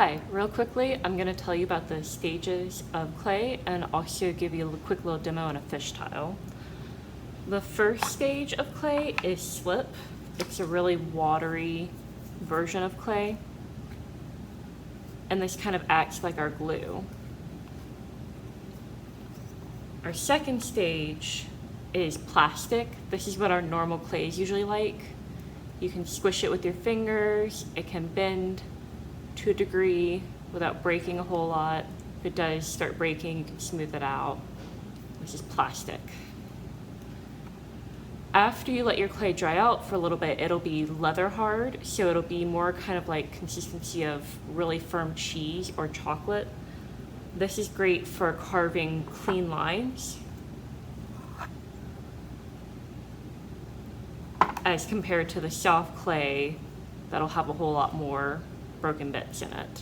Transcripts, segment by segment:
Hi, real quickly, I'm going to tell you about the stages of clay and also give you a quick little demo on a fish tile. The first stage of clay is slip. It's a really watery version of clay, and this kind of acts like our glue. Our second stage is plastic. This is what our normal clay is usually like. You can squish it with your fingers, it can bend to a degree without breaking a whole lot. If it does start breaking, you can smooth it out. This is plastic. After you let your clay dry out for a little bit, it'll be leather hard, so it'll be more kind of like consistency of really firm cheese or chocolate. This is great for carving clean lines as compared to the soft clay that'll have a whole lot more broken bits in it.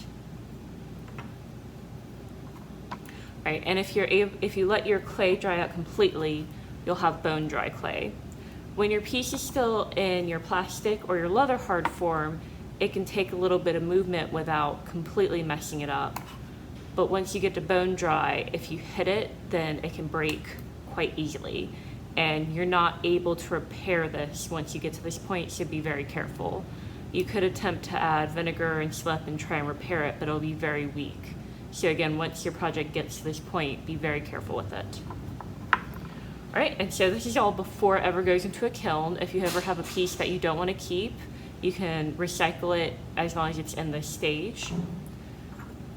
Right, and if you let your clay dry out completely, you'll have bone dry clay. When your piece is still in your plastic or your leather hard form, it can take a little bit of movement without completely messing it up. But once you get to bone dry, if you hit it, then it can break quite easily. And you're not able to repair this once you get to this point, so be very careful. You could attempt to add vinegar and slip and try and repair it, but it'll be very weak. So again, once your project gets to this point, be very careful with it. All right, and so this is all before it ever goes into a kiln. If you ever have a piece that you don't want to keep, you can recycle it as long as it's in this stage.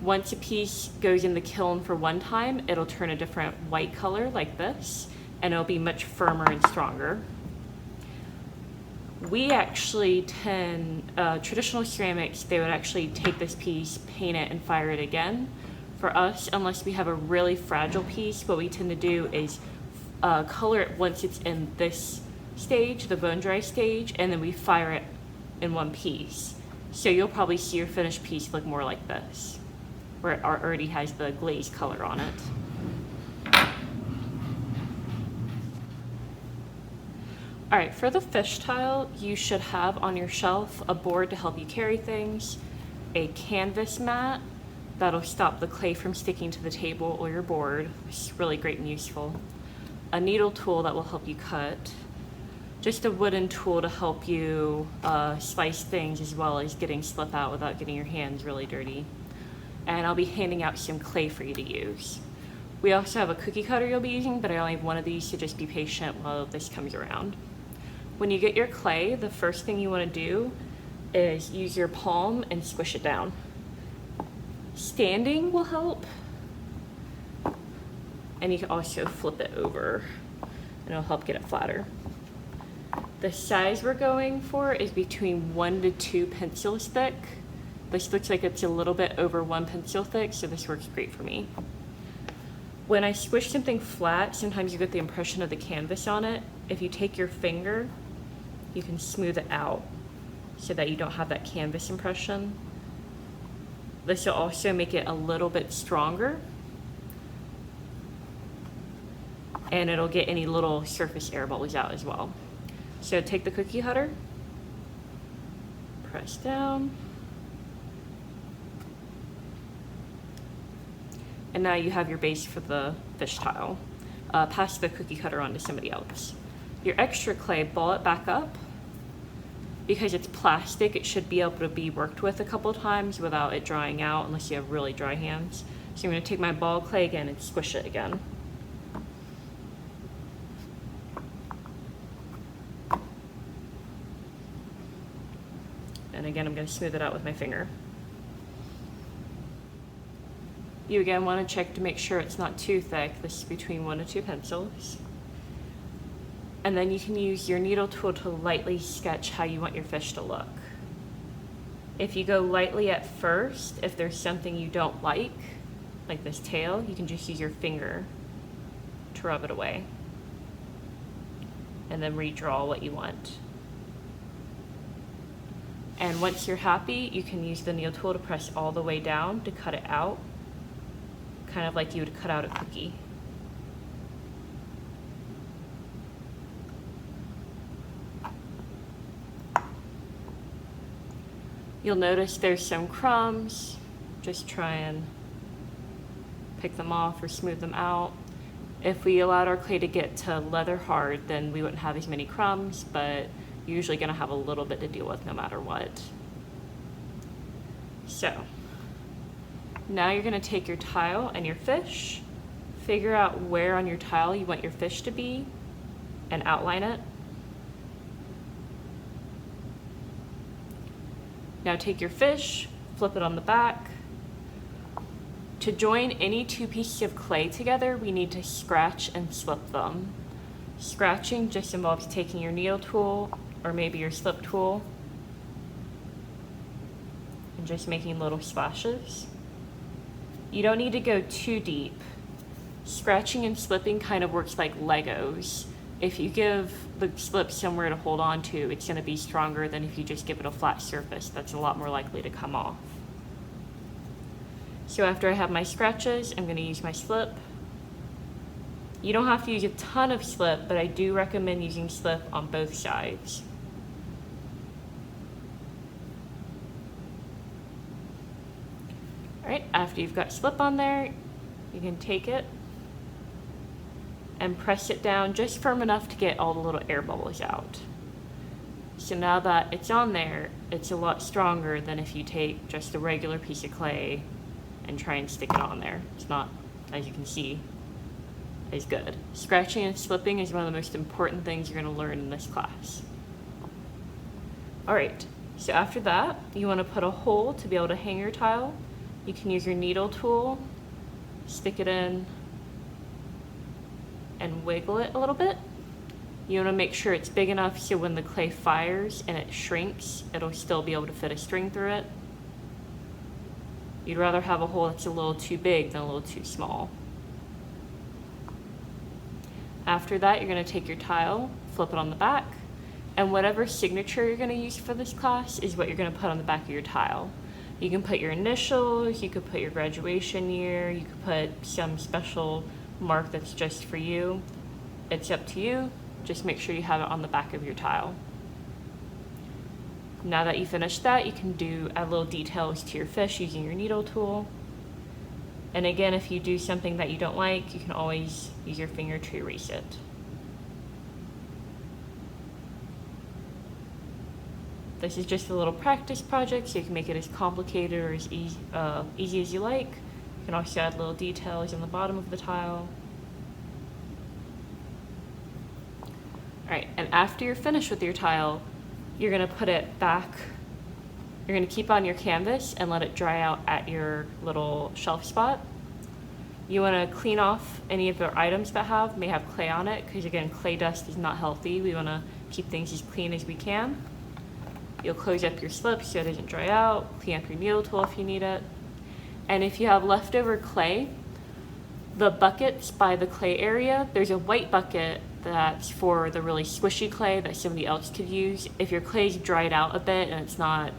Once a piece goes in the kiln for one time, it'll turn a different white color like this, and it'll be much firmer and stronger. We actually traditional ceramics, they would actually take this piece, paint it, and fire it again. For us, unless we have a really fragile piece, what we tend to do is color it once it's in this stage, the bone dry stage, and then we fire it in one piece. So you'll probably see your finished piece look more like this, where it already has the glaze color on it. All right, for the fish tile, you should have on your shelf a board to help you carry things, a canvas mat that'll stop the clay from sticking to the table or your board, which is really great and useful, a needle tool that will help you cut, just a wooden tool to help you slice things as well as getting slip out without getting your hands really dirty. And I'll be handing out some clay for you to use. We also have a cookie cutter you'll be using, but I only have one of these, so just be patient while this comes around. When you get your clay, the first thing you want to do is use your palm and squish it down. Standing will help. And you can also flip it over, and it'll help get it flatter. The size we're going for is between 1 to 2 pencils thick. This looks like it's a little bit over 1 pencil thick, so this works great for me. When I squish something flat, sometimes you get the impression of the canvas on it. If you take your finger, you can smooth it out so that you don't have that canvas impression. This will also make it a little bit stronger, and it'll get any little surface air bubbles out as well. So take the cookie cutter, press down, and now you have your base for the fish tile. Pass the cookie cutter on to somebody else. Your extra clay, ball it back up. Because it's plastic, it should be able to be worked with a couple times without it drying out unless you have really dry hands. So I'm going to take my ball clay again and squish it again. And again, I'm going to smooth it out with my finger. You again want to check to make sure it's not too thick. This is between 1 to 2 pencils. And then you can use your needle tool to lightly sketch how you want your fish to look. If you go lightly at first, if there's something you don't like this tail, you can just use your finger to rub it away. And then redraw what you want. And once you're happy, you can use the needle tool to press all the way down to cut it out, kind of like you would cut out a cookie. You'll notice there's some crumbs just try and pick them off or smooth them out. If we allowed our clay to get to leather hard, then we wouldn't have as many crumbs, but you're usually gonna have a little bit to deal with no matter what. So, now you're gonna take your tile and your fish, figure out where on your tile you want your fish to be, and outline it. Now take your fish, flip it on the back. To join any two pieces of clay together, we need to scratch and slip them. Scratching just involves taking your needle tool or maybe your slip tool and just making little splashes. You don't need to go too deep. Scratching and slipping kind of works like Legos. If you give the slip somewhere to hold on to, it's going to be stronger than if you just give it a flat surface. That's a lot more likely to come off. So after I have my scratches, I'm going to use my slip. You don't have to use a ton of slip, but I do recommend using slip on both sides. All right, after you've got slip on there, you can take it and press it down just firm enough to get all the little air bubbles out. So now that it's on there, it's a lot stronger than if you take just a regular piece of clay and try and stick it on there. It's not, as you can see, as good. Scratching and slipping is one of the most important things you're going to learn in this class. All right, so after that, you want to put a hole to be able to hang your tile. You can use your needle tool, stick it in, and wiggle it a little bit. You want to make sure it's big enough so when the clay fires and it shrinks, it'll still be able to fit a string through it. You'd rather have a hole that's a little too big than a little too small. After that, you're going to take your tile, flip it on the back, and whatever signature you're going to use for this class is what you're going to put on the back of your tile. You can put your initials, you could put your graduation year, you could put some special mark that's just for you. It's up to you. Just make sure you have it on the back of your tile. Now that you finished that, you can add little details to your fish using your needle tool. And again, if you do something that you don't like, you can always use your finger to erase it. This is just a little practice project, so you can make it as complicated or as easy as you like. You can also add little details on the bottom of the tile. All right, and after you're finished with your tile, you're gonna put it back. You're gonna keep on your canvas and let it dry out at your little shelf spot. You wanna clean off any of your items that may have clay on it, because again, clay dust is not healthy. We wanna keep things as clean as we can. You'll close up your slip so it doesn't dry out, clean up your needle tool if you need it. And if you have leftover clay, the buckets by the clay area, there's a white bucket that's for the really squishy clay that somebody else could use. If your clay's dried out a bit and it's not,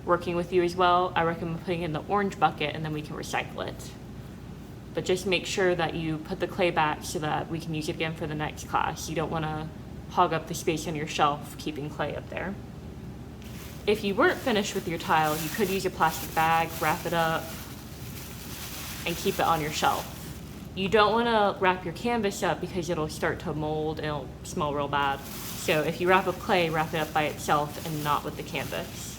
working with you as well, I recommend putting it in the orange bucket and then we can recycle it. But just make sure that you put the clay back so that we can use it again for the next class. You don't want to hog up the space on your shelf keeping clay up there. If you weren't finished with your tile, you could use a plastic bag, wrap it up, and keep it on your shelf. You don't want to wrap your canvas up because it'll start to mold and it'll smell real bad. So if you wrap up clay, wrap it up by itself and not with the canvas.